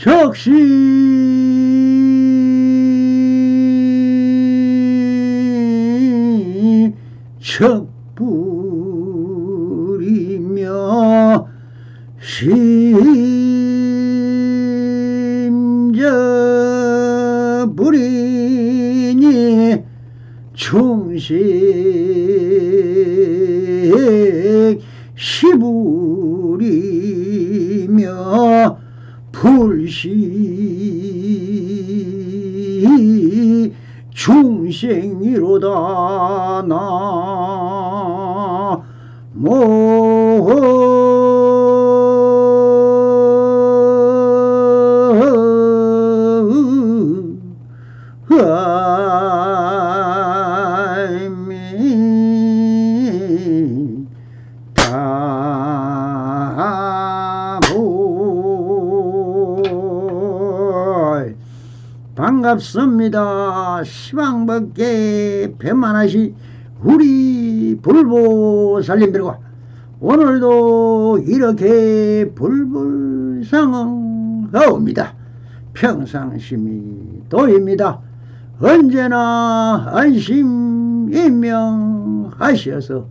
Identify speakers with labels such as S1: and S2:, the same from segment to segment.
S1: 적시 척부리며 심저 부리니 충식 시부리며 불시 중생이로다 나모 반갑습니다. 시방밖에 배만하시 우리 불보살님들과 오늘도 이렇게 불불상응하옵니다. 평상심이 도입니다. 언제나 안심임명하셔서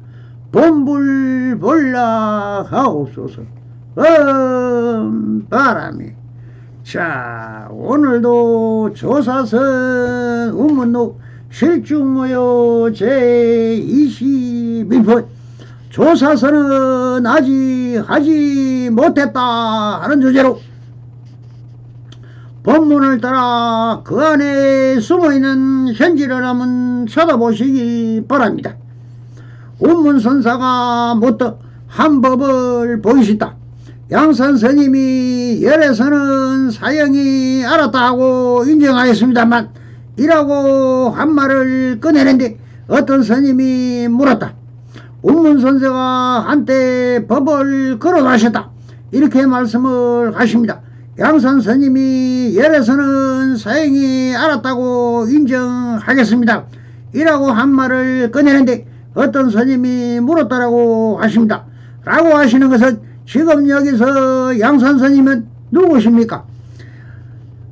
S1: 본불볼락하옵소서. 바람이. 자, 오늘도 조사선 우문록 실중무효 제22번 조사선은 아직 하지 못했다 하는 주제로 본문을 따라 그 안에 숨어있는 현지를 한번 쳐다보시기 바랍니다. 운문선사가 못더 한 법을 보이시다. 양산스님이 열에서는 사형이 알았다 하고 인정하였습니다만 이라고 한 말을 꺼내는데 어떤 스님이 물었다. 운문선생가 한때 법을 걸어가셨다. 이렇게 말씀을 하십니다. 양산스님이 열에서는 사형이 알았다고 인정하겠습니다. 이라고 한 말을 꺼내는데 어떤 스님이 물었다라고 하십니다. 라고 하시는 것은 지금 여기서 양산스님은 누구십니까?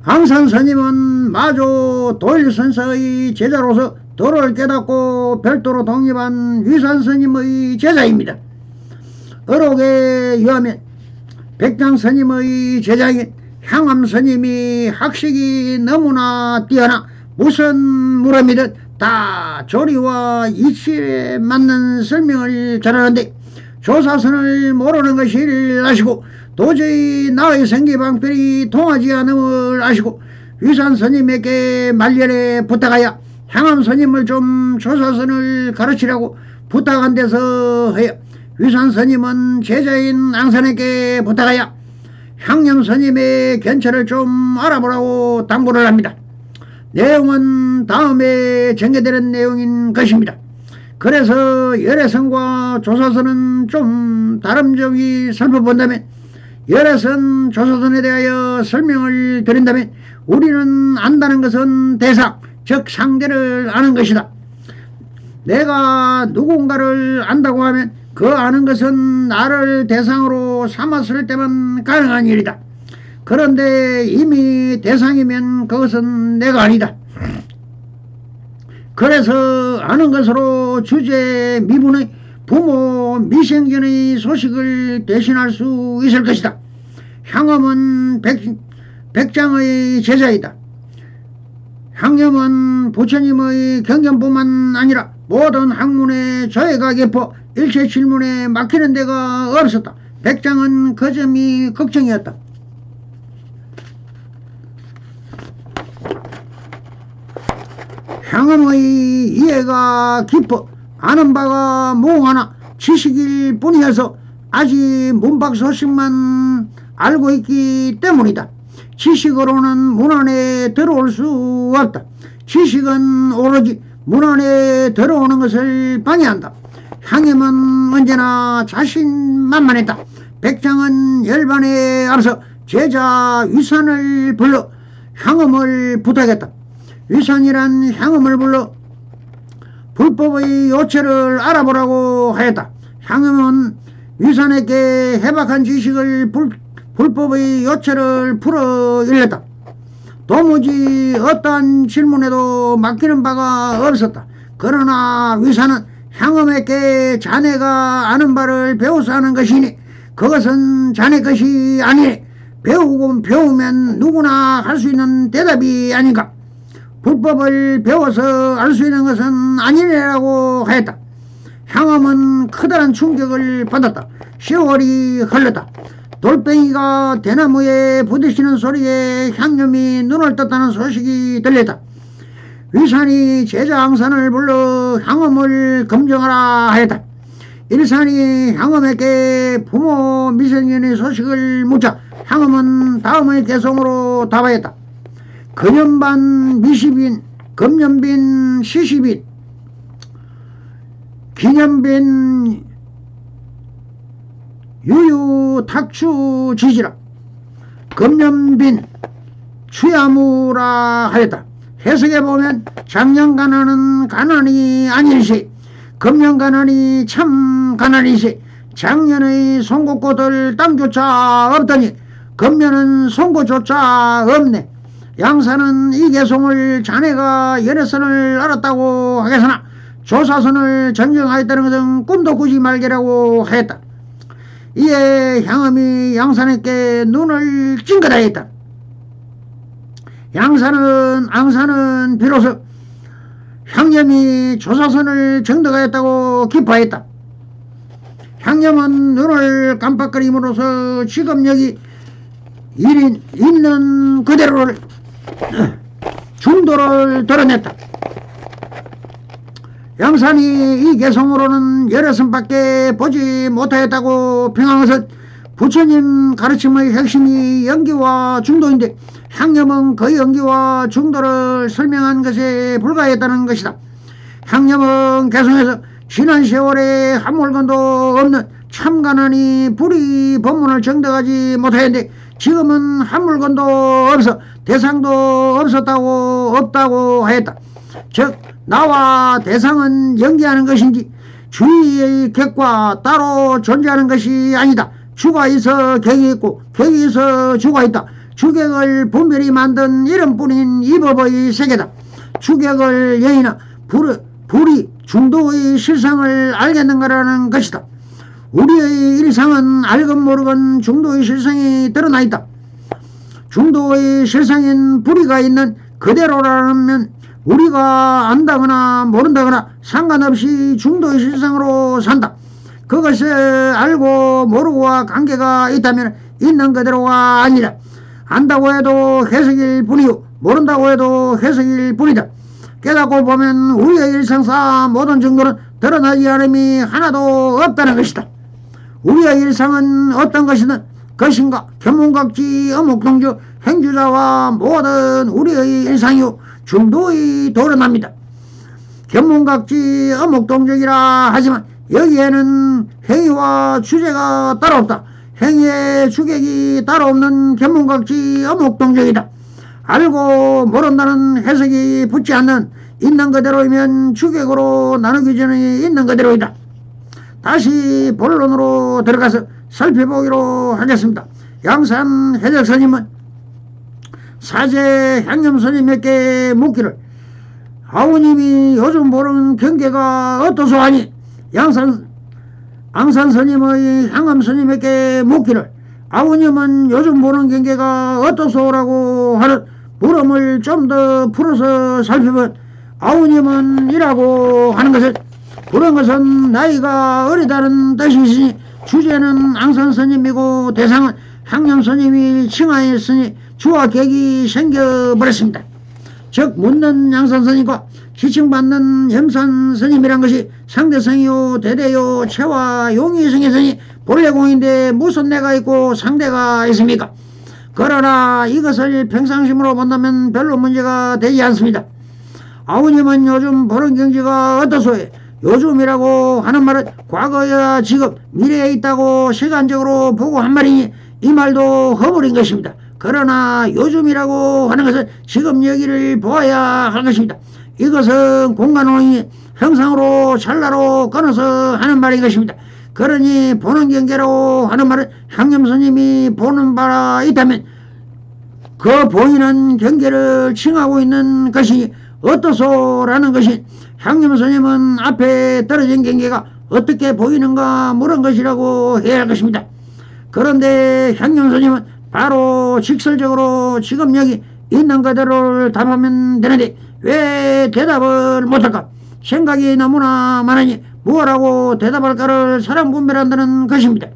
S1: 양산스님은 마조 도일선사의 제자로서 도를 깨닫고 별도로 독립한 위산스님의 제자입니다. 어록에 의하면 백장스님의 제자인 향암스님이 학식이 너무나 뛰어나 무슨 물음이든 다 조리와 이치에 맞는 설명을 전하는데 조사선을 모르는 것을 아시고 도저히 나의 생기방편이 통하지 않음을 아시고 위산스님에게 말년에 부탁하여 향암스님을 좀 조사선을 가르치라고 부탁한 데서 해요. 위산스님은 제자인 앙산에게 부탁하여 향염스님의 견처를 좀 알아보라고 당부를 합니다. 내용은 다음에 전개되는 내용인 것입니다. 그래서 열애선과 조사선은 좀 다른 점이 살펴본다면 열애선 조사선에 대하여 설명을 드린다면 우리는 안다는 것은 대상 즉 상대를 아는 것이다. 내가 누군가를 안다고 하면 그 아는 것은 나를 대상으로 삼았을 때만 가능한 일이다. 그런데 이미 대상이면 그것은 내가 아니다. 그래서 아는 것으로 주제 미분의 부모 미생전의 소식을 대신할 수 있을 것이다. 향엄은 백장의 제자이다. 향염은 부처님의 경전뿐만 아니라 모든 학문에 조예가 깊어 일체 질문에 막히는 데가 없었다. 백장은 그 점이 걱정이었다. 향엄의 이해가 깊어 아는 바가 무궁하나 지식일 뿐이어서 아직 문밖 소식만 알고 있기 때문이다. 지식으로는 문 안에 들어올 수 없다. 지식은 오로지 문 안에 들어오는 것을 방해한다. 향염은 언제나 자신만만했다. 백장은 열반에 앞서 제자 위산을 불러 향엄을 부탁했다. 위산이란 향엄을 불러 불법의 요체를 알아보라고 하였다. 향엄은 위산에게 해박한 지식을 불법의 요체를 풀어 일렀다. 도무지 어떠한 질문에도 맡기는 바가 없었다. 그러나 위사는 향엄에게 자네가 아는 바를 배워서 하는 것이니 그것은 자네 것이 아니니 배우고 배우면 누구나 할 수 있는 대답이 아닌가. 불법을 배워서 알 수 있는 것은 아니라고 하였다. 향엄은 커다란 충격을 받았다. 세월이 흘렀다. 돌덩이가 대나무에 부딪히는 소리에 향념이 눈을 떴다는 소식이 들렸다. 위산이 제자 앙산을 불러 향엄을 검정하라 하였다. 일산이 향엄에게 부모 미생년의 소식을 묻자 향엄은 다음의 개성으로 답하였다. 근연반 미시빈, 금연빈 시시빈, 기년빈 유유 탁추 지지라. 금연빈 추야무라 하였다. 해석해 보면 작년 가난은 가난이 아닐시, 금년 가난이 참 가난이시. 작년의 송곳꽃을 땅조차 없더니 금년은 송곳조차 없네. 양사는 이 개송을 자네가 여러 선을 알았다고 하겠으나 조사선을 전경하였다는 것은 꿈도 꾸지 말게라고 하였다. 이에 향엄이 양산에게 눈을 찡긋하였다. 앙사는 비로소 향념이 조사선을 정득하였다고 기뻐하였다. 향념은 눈을 깜빡거림으로써 지금 여기 일인 있는 그대로를 중도를 드러냈다. 양산이 이 개성으로는 여러 선밖에 보지 못하였다고 평한 것은 부처님 가르침의 핵심이 연기와 중도인데 향념은 그 연기와 중도를 설명한 것에 불과했다는 것이다. 향념은 개성에서 지난 세월에 한 물건도 없는 참가난이 불의 법문을 정득하지 못하였는데 지금은 한 물건도 없어 대상도 없다고 하였다. 즉 나와 대상은 연기하는 것인지 주의의 객과 따로 존재하는 것이 아니다. 주가 있어 객이 있고 객이 있어 주가 있다. 주객을 분별히 만든 이름뿐인 이 법의 세계다. 주객을 여의나 불이 중도의 실상을 알겠는가라는 것이다. 우리의 일상은 알건 모르건 중도의 실상이 드러나 있다. 중도의 실상인 불의가 있는 그대로라면 우리가 안다거나 모른다거나 상관없이 중도의 실상으로 산다. 그것을 알고 모르고와 관계가 있다면 있는 그대로가 아니라 안다고 해도 해석일 뿐이요 모른다고 해도 해석일 뿐이다. 깨닫고 보면 우리의 일상사 모든 정도는 드러나지 않음이 하나도 없다는 것이다. 우리의 일상은 어떤 것인가 견문각지 어묵동주 행주자와 모든 우리의 일상이요 중도의 드러납니다. 견문각지 어묵동적이라 하지만 여기에는 행위와 주제가 따로 없다. 행위의 주객이 따로 없는 견문각지 어묵동적이다. 알고 모른다는 해석이 붙지 않는 있는 그대로이면 주객으로 나누기 전에 있는 그대로이다. 다시 본론으로 들어가서 살펴보기로 하겠습니다. 양산 해적스님은 사제 향념스님에게 묻기를 아우님이 요즘 보는 경계가 어떠소 하니 앙산스님의 향엄스님에게 묻기를 아우님은 요즘 보는 경계가 어떠소라고 하는 물음을 좀 더 풀어서 살펴본 아우님은 이라고 하는 것은 그런 것은 나이가 어리다는 뜻이 있으니 주제는 앙산스님이고 대상은 향념스님이 칭하였으니 주와 객이 생겨버렸습니다. 즉 묻는 양산스님과 지칭받는 염산스님이란 것이 상대성이요 대대요 체와 용이 생겼으니 본래 공인데 무슨 내가 있고 상대가 있습니까? 그러나 이것을 평상심으로 본다면 별로 문제가 되지 않습니다. 아우님은 요즘 보는 경지가 어떠소에 요즘이라고 하는 말은 과거야 지금 미래에 있다고 시간적으로 보고 한 말이니 이 말도 허물인 것입니다. 그러나 요즘이라고 하는 것은 지금 여기를 보아야 할 것입니다. 이것은 공간원이 형상으로 찰나로 끊어서 하는 말인 것입니다. 그러니 보는 경계라고 하는 말은 향념스님이 보는 바가 있다면 그 보이는 경계를 칭하고 있는 것이 어떠소라는 것이 향념스님은 앞에 떨어진 경계가 어떻게 보이는가 물은 것이라고 해야 할 것입니다. 그런데 향념스님은 바로 직설적으로 지금 여기 있는 그대로를 답하면 되는데 왜 대답을 못할까? 생각이 너무나 많으니 무엇라고 대답할까를 사람 분별한다는 것입니다.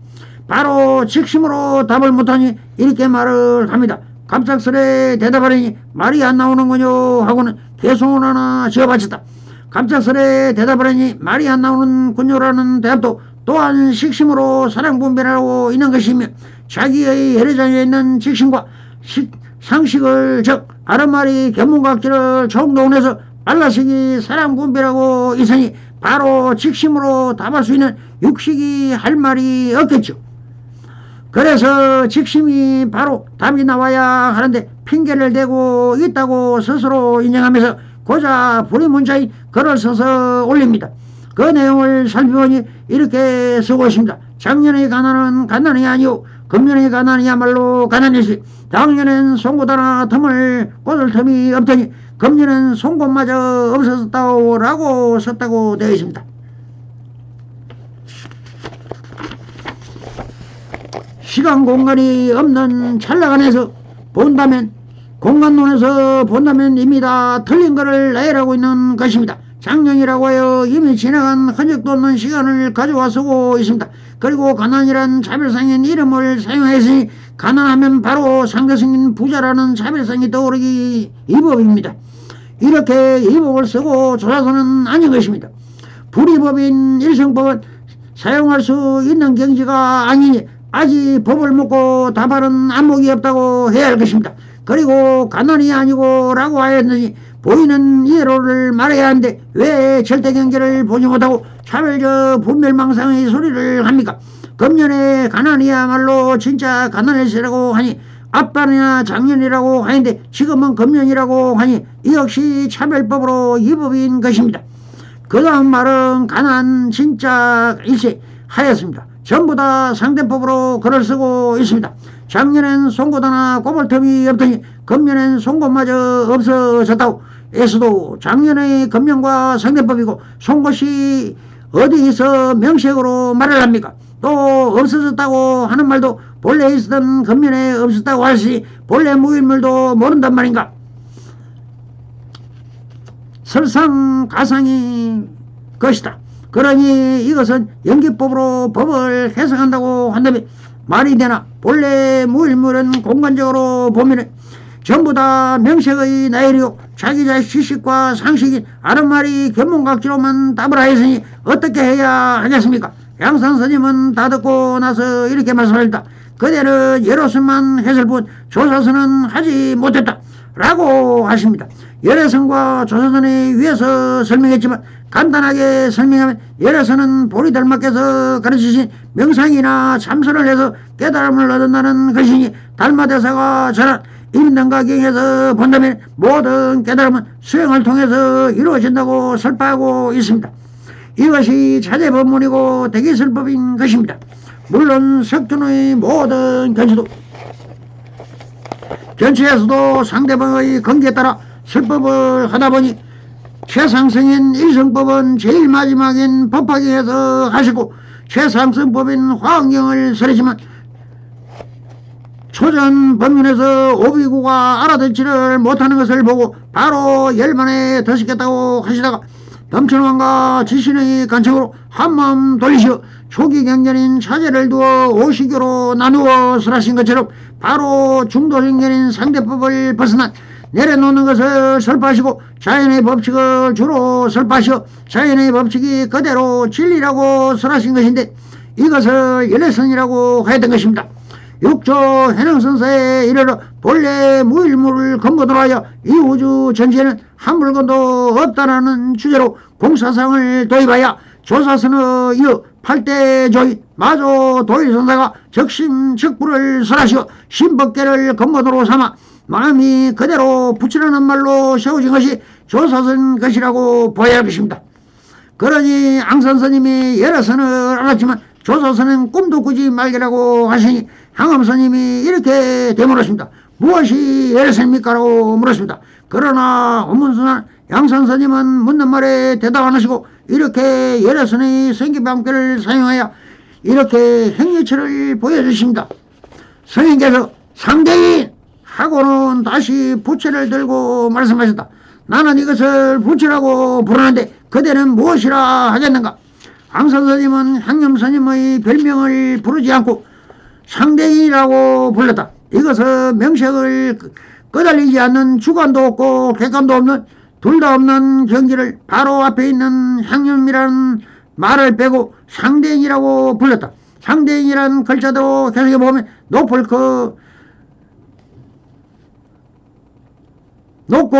S1: 바로 직심으로 답을 못하니 이렇게 말을 합니다. 갑작스레 대답하려니 말이 안 나오는군요 하고는 개송을 하나 지어바쳤다. 갑작스레 대답하려니 말이 안 나오는군요라는 대답도 또한 식심으로 사람 분별하고 있는 것이며 자기의 혈액장에 있는 직심과 상식을 즉 아랫말이 견문각지를 총동원해서 빨라시기 사람 분별하고 있으니 바로 직심으로 답할 수 있는 육식이 할 말이 없겠죠. 그래서 직심이 바로 답이 나와야 하는데 핑계를 대고 있다고 스스로 인정하면서 고작 불의문자인 글을 써서 올립니다. 그 내용을 살펴보니 이렇게 쓰고 있습니다. 작년의 가난은 가난이 아니오 금년의 가난이야말로 가난이지. 작년엔 송곳 하나 틈을 꽂을 틈이 없더니 금년엔 송곳마저 없어졌다오 라고 썼다고 되어 있습니다. 시간 공간이 없는 찰나간에서 본다면 공간론에서 본다면 이미 다 틀린 것을 내라고 있는 것입니다. 작년이라고 하여 이미 지나간 흔적도 없는 시간을 가져와 쓰고 있습니다. 그리고 가난이란 차별상인 이름을 사용했으니 가난하면 바로 상대성인 부자라는 차별성이 떠오르기 이법입니다. 이렇게 이법을 쓰고 조사서는 아닌 것입니다. 불이법인 일성법은 사용할 수 있는 경지가 아니니 아직 법을 묻고 답하는 안목이 없다고 해야 할 것입니다. 그리고 가난이 아니고 라고 하였느니 보이는 이해로를 말해야 하는데 왜 절대경계를 보지 못하고 차별적 분별망상의 소리를 합니까? 금년에 가난이야말로 진짜 가난했으라고 하니 앞반이나 작년이라고 하는데 지금은 금년이라고 하니 이 역시 차별법으로 이법인 것입니다. 그 다음 말은 가난 진짜 일세 하였습니다. 전부 다 상대법으로 글을 쓰고 있습니다. 작년엔 송곳 하나 꼽을 틈이 없더니 금년엔 송곳마저 없어졌다고 에서도 작년의 금년과 상대법이고 송곳이 어디서 명식으로 말을 합니까? 또 없어졌다고 하는 말도 본래 있었던 금년에 없었다고 하시 본래 무일물도 모른단 말인가? 설상가상이 것이다. 그러니 이것은 연기법으로 법을 해석한다고 한다면 말이 되나? 본래 무일물은 공간적으로 보면 전부 다 명색의 나열이요 자기자 지식과 상식이 아랫말이 견문각지로만 답을 하였으니 어떻게 해야 하겠습니까? 양상스님은 다 듣고 나서 이렇게 말씀합니다. 그대는 예로서만 했을 뿐 조사서는 하지 못했다 라고 하십니다. 열애선과 조사선에 위해서 설명했지만 간단하게 설명하면 열애선은 보리달마께서 가르치신 명상이나 참선을 해서 깨달음을 얻는다는 것이니 달마대사가 전한 인등가경에서 본다면 모든 깨달음은 수행을 통해서 이루어진다고 설파하고 있습니다. 이것이 자제법문이고 대기설법인 것입니다. 물론 석준의 모든 견치에서도 상대방의 관계에 따라 설법을 하다 보니 최상승인 일성법은 제일 마지막인 법화경에서 하시고 최상승법인 화엄경을 설했지만 초전 법문에서 오비구가 알아듣지를 못하는 것을 보고 바로 열만에 더시겠다고 하시다가 덤천왕과 지신의 간청으로 한마음 돌리시어 초기 경전인 차제를 두어 오시교로 나누어 설하신 것처럼 바로 중도경전인 상대법을 벗어난 내려놓는 것을 설파하시고 자연의 법칙을 주로 설파하시어 자연의 법칙이 그대로 진리라고 설하신 것인데 이것을 열애선이라고 하였던 것입니다. 육조 해능선사에 이르러 본래 무일물을 근거로 하여 이 우주 전체에는 한 물건도 없다라는 주제로 공사상을 도입하여 조사선을 이어 8대 조이 마조 도일선사가 적심적부를 설하시어 신법계를 근거로 삼아 마음이 그대로 붙이라는 말로 세워진 것이 조사선 것이라고 보아야 할 것입니다. 그러니 앙선스님이 열어서는 알았지만 조서서는 꿈도 꾸지 말기라고 하시니 향암스님이 이렇게 되물었습니다. 무엇이 열어서입니까? 라고 물었습니다. 그러나 원문순환 양선스님은 묻는 말에 대답 안 하시고 이렇게 열어서의 성기방패를 사용하여 이렇게 행위처를 보여주십니다. 스님께서 상대인 하고는 다시 부채를 들고 말씀하셨다. 나는 이것을 부채라고 부르는데 그대는 무엇이라 하겠는가? 앙선스님은 향염스님의 별명을 부르지 않고 상대인이라고 불렀다. 이것은 명색을 끄달리지 않는 주관도 없고 객관도 없는 둘 다 없는 경지를 바로 앞에 있는 향염이라는 말을 빼고 상대인이라고 불렀다. 상대인이라는 글자도 해석해 보면 높고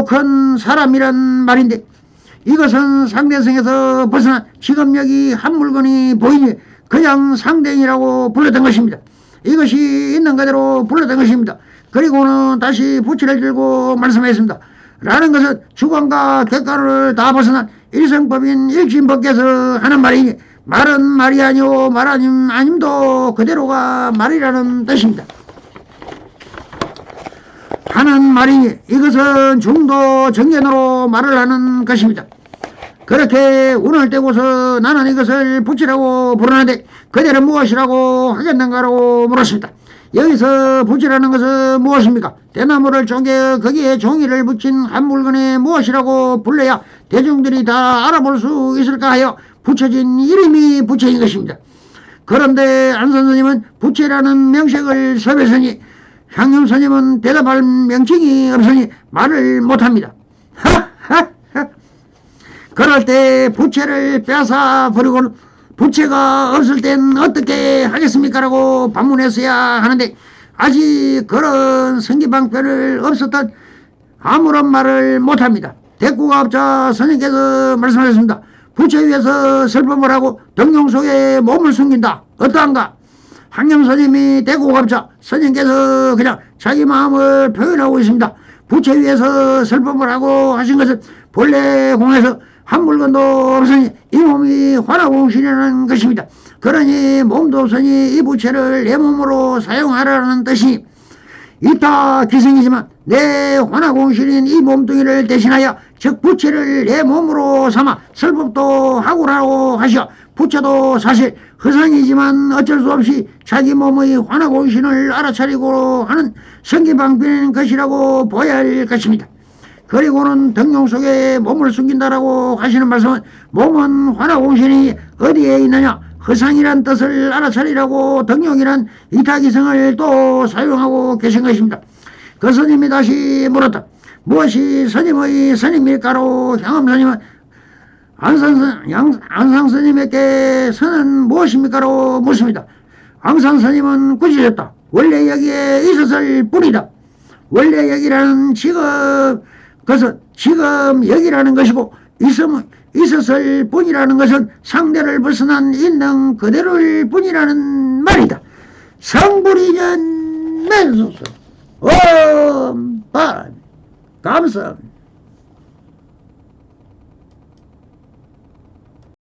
S1: 큰 사람이란 말인데 이것은 상대성에서 벗어나 지금 여기 한 물건이 보이니 그냥 상대인이라고 불렀던 것입니다. 이것이 있는 그대로 불렀던 것입니다. 그리고는 다시 부채를 들고 말씀하였습니다. 라는 것은 주관과 객관을 다 벗어난 일성법인 일심법께서 하는 말이니 말은 말이 아니오 말 아님 아님도 그대로가 말이라는 뜻입니다. 하는 말이니 이것은 중도 정견으로 말을 하는 것입니다. 그렇게 운을 떼고서 나는 이것을 부채라고 부르는데 그대는 무엇이라고 하겠는가라고 물었습니다. 여기서 부채라는 것은 무엇입니까? 대나무를 쪼개 거기에 종이를 붙인 한 물건에 무엇이라고 불러야 대중들이 다 알아볼 수 있을까 하여 붙여진 이름이 부채인 것입니다. 그런데 안선스님은 부채라는 명색을 섭외했으니 향염스님은 대답할 명칭이 없으니 말을 못합니다. 그럴 때 부채를 빼앗아 버리고는 부채가 없을 땐 어떻게 하겠습니까? 라고 반문했어야 하는데 아직 그런 성기방패를 없었던 아무런 말을 못합니다. 대꾸가 없자 스님께서 말씀하셨습니다. 부채 위에서 설법을 하고 등용 속에 몸을 숨긴다. 어떠한가? 향염스님이 대꾸가 없자 스님께서 그냥 자기 마음을 표현하고 있습니다. 부채 위에서 설법을 하고 하신 것은 본래 공에서 한 물건도 없으니 이 몸이 환화공신이라는 것입니다. 그러니 몸도 없으니 이 부채를 내 몸으로 사용하라는 뜻이니 이타 기승이지만 내 환화공신인 이 몸뚱이를 대신하여 즉 부채를 내 몸으로 삼아 설법도 하고라고 하시어 부채도 사실 허상이지만 어쩔 수 없이 자기 몸의 환화공신을 알아차리고 하는 성기방패인 것이라고 보아야 할 것입니다. 그리고는 등용 속에 몸을 숨긴다라고 하시는 말씀은 몸은 환화공신이 어디에 있느냐 허상이란 뜻을 알아차리라고 등용이란 이타기성을 또 사용하고 계신 것입니다. 그 스님이 다시 물었다. 무엇이 스님의 스님일까로 향암스님은 안상스님에게 선은 무엇입니까로 묻습니다. 앙상스님은 꾸짖었다. 원래 여기에 있었을 뿐이다. 원래 여기라는 그것은 지금 여기라는 것이고 있었을 뿐이라는 것은 상대를 벗어난 있는 그대로일 뿐이라는 말이다. 성불이전 맨소서 엄반 감성